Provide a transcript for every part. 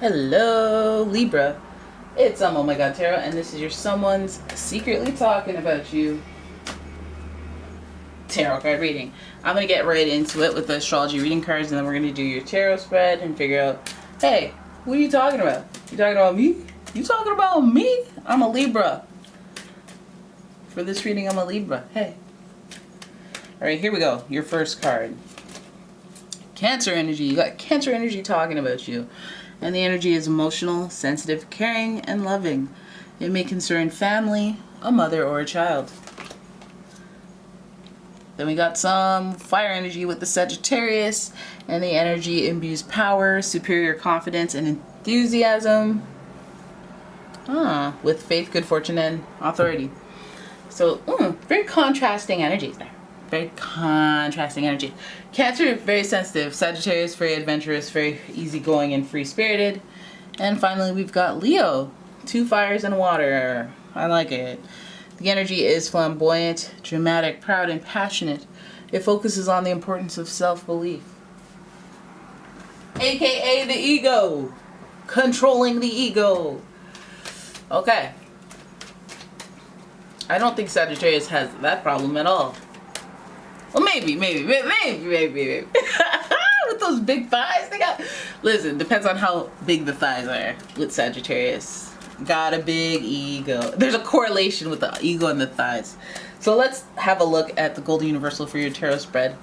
Hello, Libra. It's OMG tarot, and this is your someone's secretly talking about you tarot card reading. I'm going to get right into it with the astrology reading cards, and then we're going to do your tarot spread and figure out, hey, who are you talking about? You talking about me? You talking about me? I'm a Libra. For this reading, I'm a Libra. Hey. Alright, here we go. Your first card. Cancer energy. You got Cancer energy talking about you. And the energy is emotional, sensitive, caring, and loving. It may concern family, a mother, or a child. Then we got some fire energy with the Sagittarius, and the energy imbues power, superior confidence, and enthusiasm. With faith, good fortune, and authority. So, very contrasting energies there. Very contrasting energy. Cancer, very sensitive. Sagittarius, very adventurous, very easygoing and free-spirited. And finally, we've got Leo. 2 fires and water. I like it. The energy is flamboyant, dramatic, proud, and passionate. It focuses on the importance of self-belief. AKA the ego. Controlling the ego. Okay. I don't think Sagittarius has that problem at all. Well, maybe. With those big thighs they got. Listen, depends on how big the thighs are with Sagittarius. Got a big ego. There's a correlation with the ego and the thighs. So let's have a look at the Golden Universal for your tarot spread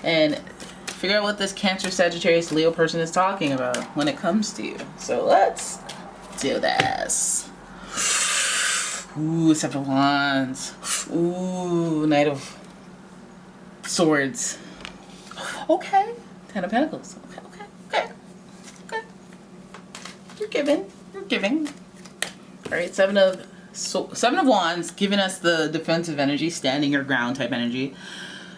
and figure out what this Cancer, Sagittarius, Leo person is talking about when it comes to you. So let's do this. Ooh, Seven of Wands. Ooh, Knight of Swords. Okay. 10 of Pentacles. Okay. You're giving. Alright, Seven of Wands, giving us the defensive energy, standing your ground type energy.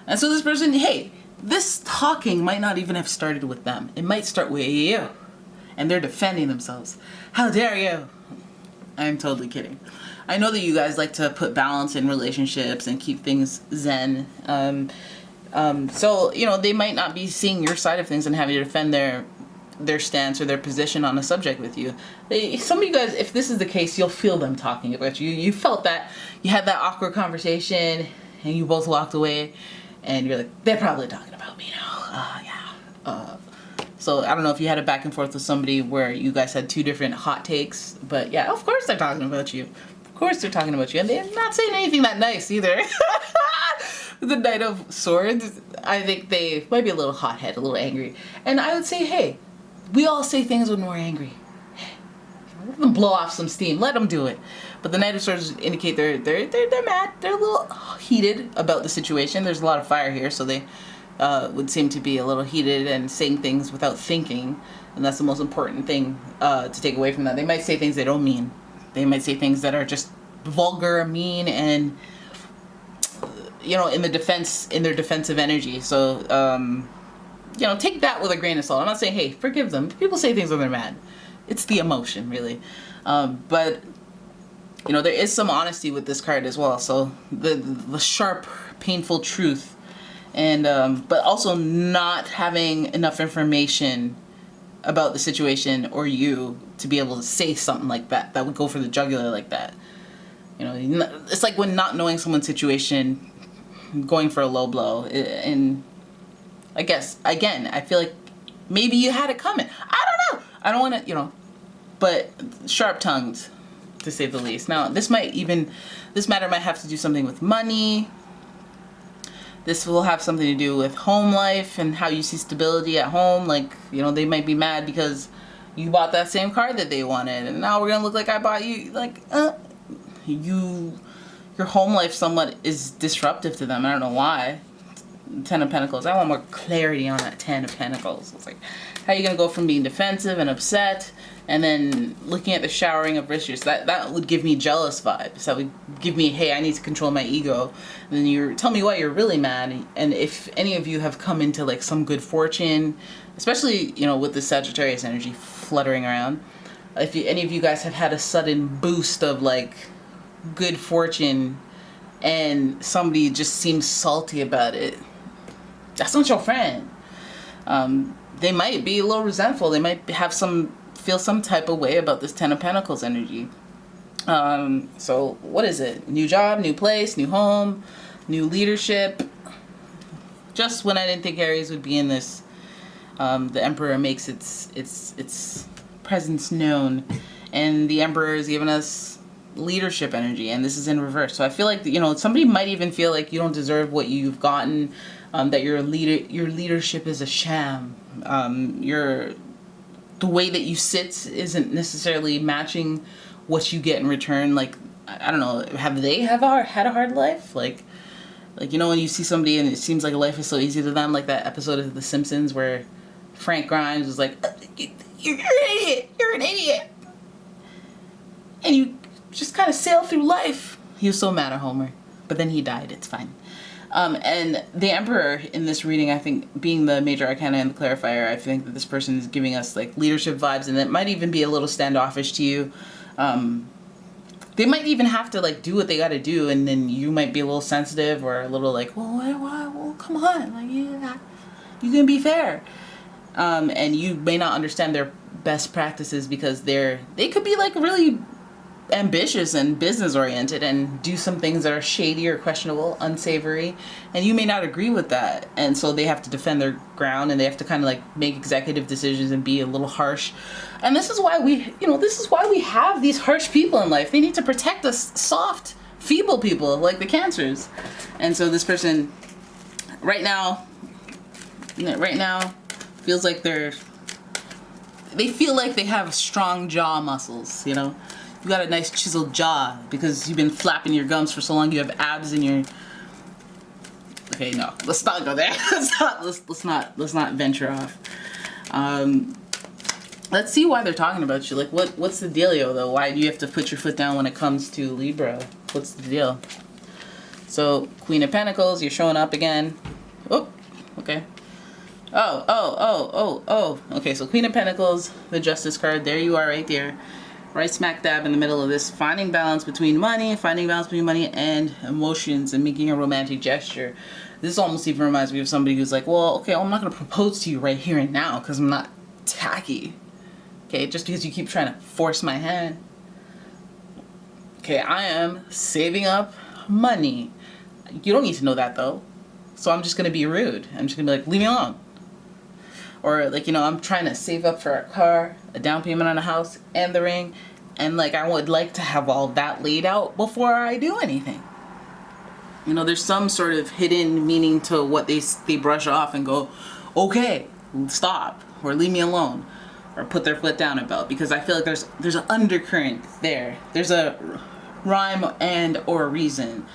And so this person, hey, this talking might not even have started with them. It might start with you. And they're defending themselves. How dare you? I'm totally kidding. I know that you guys like to put balance in relationships and keep things zen. So, they might not be seeing your side of things and having to defend their stance or their position on a subject with you. Some of you guys, if this is the case, you'll feel them talking about you. You felt that. You had that awkward conversation and you both walked away and you're like, they're probably talking about me now. So I don't know if you had a back and forth with somebody where you guys had 2 different hot takes, but yeah, of course they're talking about you. Of course they're talking about you, and they're not saying anything that nice either. The Knight of Swords, I think they might be a little hot-headed, a little angry. And I would say, hey, we all say things when we're angry. Let them blow off some steam. Let them do it. But the Knight of Swords indicate they're mad. They're a little heated about the situation. There's a lot of fire here, so they would seem to be a little heated and saying things without thinking. And that's the most important thing to take away from that. They might say things they don't mean. They might say things that are just vulgar, mean, and in their defensive energy. So take that with a grain of salt. I'm not saying, hey, forgive them. People say things when they're mad. It's the emotion, really. But there is some honesty with this card as well. So the sharp, painful truth, and but also not having enough information about the situation or you to be able to say something like that would go for the jugular like that. It's like when not knowing someone's situation, going for a low blow. And I guess, again, I feel like maybe you had it coming. I don't know. I don't want to, but sharp-tongued, to say the least. Now, this matter might have to do something with money. This will have something to do with home life and how you see stability at home. Like, they might be mad because you bought that same car that they wanted, and now we're going to look like I bought you. Like, your home life somewhat is disruptive to them. I don't know why. 10 of Pentacles. I want more clarity on that 10 of Pentacles. It's like, how are you going to go from being defensive and upset and then looking at the showering of riches? That would give me jealous vibes. That would give me, hey, I need to control my ego. And then you tell me why you're really mad. And if any of you have come into like some good fortune, especially, with the Sagittarius energy fluttering around, if any of you guys have had a sudden boost of like good fortune and somebody just seems salty about it, that's not your friend. They might be a little resentful. They might have some feel some type of way about this Ten of Pentacles energy. So what is it? New job, new place, new home, new leadership. Just when I didn't think Aries would be in this, the Emperor makes its presence known, and the Emperor is giving us leadership energy, and this is in reverse. So I feel like, you know, somebody might even feel like you don't deserve what you've gotten, that your leadership is a sham. The way that you sit isn't necessarily matching what you get in return. Like, I don't know, have they had a hard life? Like, you know, when you see somebody and it seems like life is so easy to them, like that episode of The Simpsons where Frank Grimes was like, you're an idiot. And you just kind of sail through life. He was so mad at Homer, but then he died. It's fine. And the Emperor in this reading, I think, being the major arcana and the clarifier, I think that this person is giving us like leadership vibes, and it might even be a little standoffish to you. They might even have to like do what they got to do, and then you might be a little sensitive or a little like, well, come on, like you can be fair. And you may not understand their best practices because they could be like really ambitious and business oriented and do some things that are shady or questionable, unsavory, and you may not agree with that, and so they have to defend their ground, and they have to kind of like make executive decisions and be a little harsh. And this is why we have these harsh people in life. They need to protect us soft, feeble people like the Cancers. And so this person right now feels like they feel like they have strong jaw muscles, you know. You got a nice chiseled jaw because you've been flapping your gums for so long. You have abs in your. Okay, no, let's not go there. let's not venture off. Let's see why they're talking about you. Like, what's the dealio though? Why do you have to put your foot down when it comes to Libra? What's the deal? So Queen of Pentacles, you're showing up again. Oh, okay. Oh. Okay, so Queen of Pentacles, the Justice card. There you are, right there. Right smack dab in the middle of this, finding balance between money and emotions, and making a romantic gesture. This almost even reminds me of somebody who's like, well, okay, I'm not going to propose to you right here and now because I'm not tacky. Okay, just because you keep trying to force my hand. Okay, I am saving up money. You don't need to know that though. So I'm just going to be rude. I'm just going to be like, leave me alone. Or like, you know, I'm trying to save up for a car, a down payment on a house, and the ring. And like, I would like to have all that laid out before I do anything. You know, there's some sort of hidden meaning to what they brush off and go, okay, stop, or leave me alone, or put their foot down about. Because I feel like there's an undercurrent there. There's a rhyme and or reason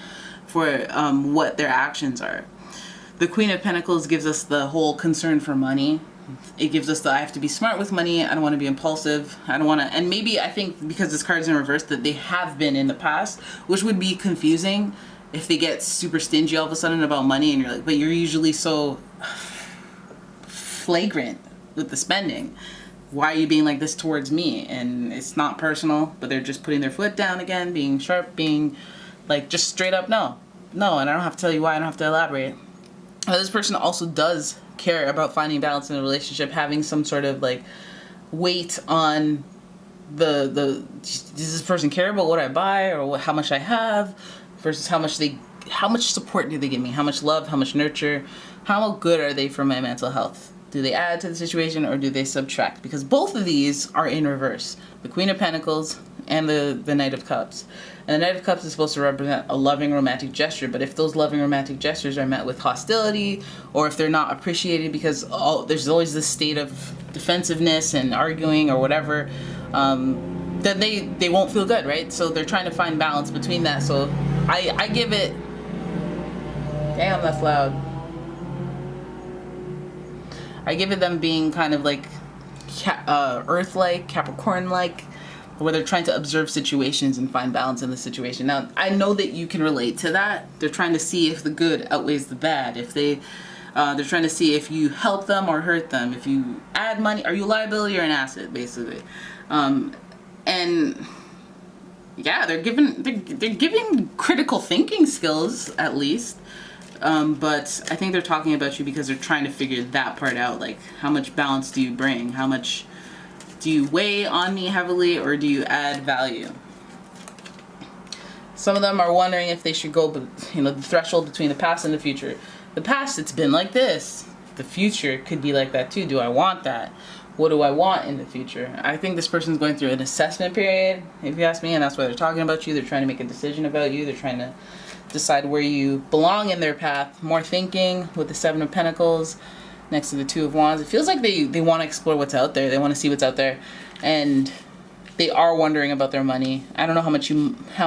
for what their actions are. The Queen of Pentacles gives us the whole concern for money. It gives us the, I have to be smart with money. I don't want to be impulsive. I don't want to, and maybe I think because this card is in reverse that they have been in the past, which would be confusing if they get super stingy all of a sudden about money, and you're like, but you're usually so flagrant with the spending. Why are you being like this towards me? And it's not personal, but they're just putting their foot down again, being sharp, being like just straight up no. And I don't have to tell you why, I don't have to elaborate. This person also does care about finding balance in a relationship, having some sort of like weight on the does this person care about what I buy or how much I have versus how much support do they give me, how much love, how much nurture, how good are they for my mental health? Do they add to the situation or do they subtract? Because both of these are in reverse. The Queen of Pentacles and the Knight of Cups. And the Knight of Cups is supposed to represent a loving romantic gesture, but if those loving romantic gestures are met with hostility, or if they're not appreciated because there's always this state of defensiveness and arguing or whatever, then they won't feel good, right? So they're trying to find balance between that. So I give it, damn, that's loud. I give it them being kind of like Earth-like, Capricorn-like, where they're trying to observe situations and find balance in the situation. Now, I know that you can relate to that. They're trying to see if the good outweighs the bad. If they're trying to see if you help them or hurt them. If you add money, are you a liability or an asset, basically? And yeah, they're giving critical thinking skills at least. But I think they're talking about you because they're trying to figure that part out. Like, how much balance do you bring? How much Do you weigh on me heavily, or do you add value? Some of them are wondering if they should go, the threshold between the past and the future. The past, it's been like this. The future could be like that too. Do I want that? What do I want in the future? I think this person's going through an assessment period, if you ask me, and that's why they're talking about you. They're trying to make a decision about you. They're trying to decide where you belong in their path. More thinking with the Seven of Pentacles next to the Two of Wands. It feels like they want to explore what's out there. They want to see what's out there. And they are wondering about their money. I don't know how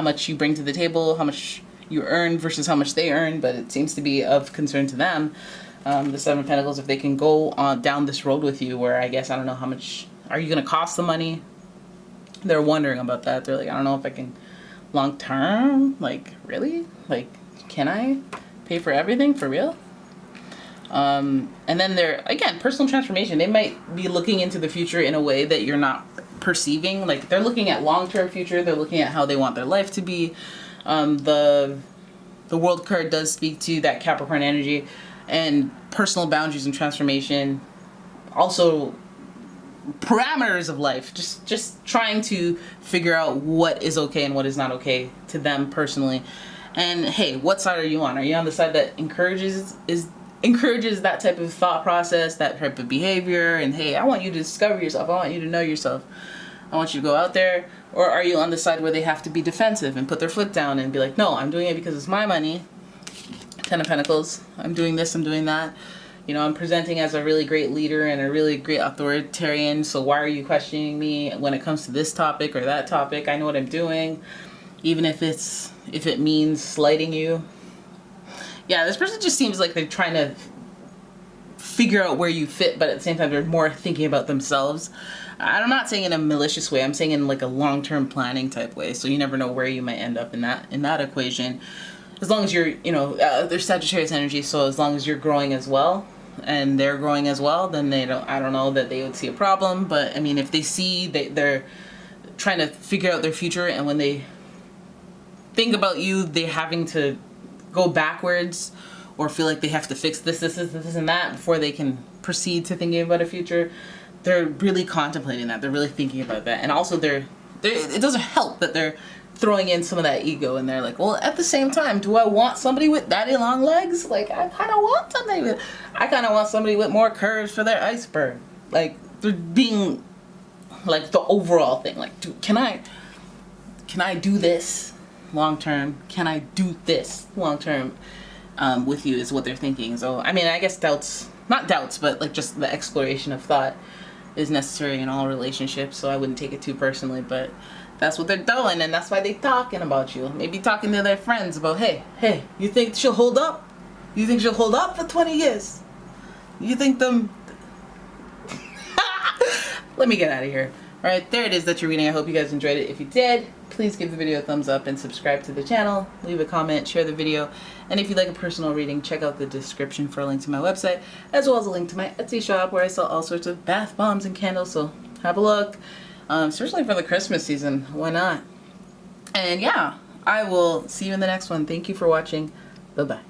much you bring to the table, how much you earn versus how much they earn, but it seems to be of concern to them. The Seven of Pentacles, if they can go down this road with you, where I guess, I don't know how much, are you going to cost the money? They're wondering about that. They're like, I don't know if I can long term, like, really? Like, can I pay for everything for real? And then they're, again, personal transformation. They might be looking into the future in a way that you're not perceiving. Like, they're looking at long-term future. They're looking at how they want their life to be. The World card does speak to that Capricorn energy and personal boundaries and transformation. Also, parameters of life. Just trying to figure out what is okay and what is not okay to them personally. And hey, what side are you on? Are you on the side that encourages that type of thought process, that type of behavior, and hey, I want you to discover yourself, I want you to know yourself, I want you to go out there? Or are you on the side where they have to be defensive and put their foot down and be like, no, I'm doing it because it's my money. Ten of Pentacles, I'm doing this, I'm doing that. I'm presenting as a really great leader and a really great authoritarian, so why are you questioning me when it comes to this topic or that topic? I know what I'm doing, even if it means slighting you. Yeah, this person just seems like they're trying to figure out where you fit, but at the same time, they're more thinking about themselves. I'm not saying in a malicious way. I'm saying in like a long-term planning type way. So you never know where you might end up in that equation. As long as you're, there's Sagittarius energy. So as long as you're growing as well, and they're growing as well, then I don't know that they would see a problem. But I mean, if they see they're trying to figure out their future, and when they think about you, they're having to go backwards or feel like they have to fix this and that before they can proceed to thinking about a future, they're really contemplating that. They're really thinking about that. And also it doesn't help that they're throwing in some of that ego, and they're like, well, at the same time, do I want somebody with daddy long legs? Like, I kind of want somebody with more curves for their iceberg. Like, they're being like the overall thing. Like, can I do this long term? Can I do this long term with you is what they're thinking. So, I mean, I guess not doubts, but like just the exploration of thought is necessary in all relationships. So I wouldn't take it too personally, but that's what they're doing, and that's why they're talking about you. Maybe talking to their friends about, hey, you think she'll hold up? You think she'll hold up for 20 years? You think them... Let me get out of here. All right, there it is that you're reading. I hope you guys enjoyed it. If you did, please give the video a thumbs up and subscribe to the channel. Leave a comment, share the video. And if you'd like a personal reading, check out the description for a link to my website, as well as a link to my Etsy shop where I sell all sorts of bath bombs and candles. So have a look. Especially for the Christmas season. Why not? And yeah, I will see you in the next one. Thank you for watching. Bye-bye.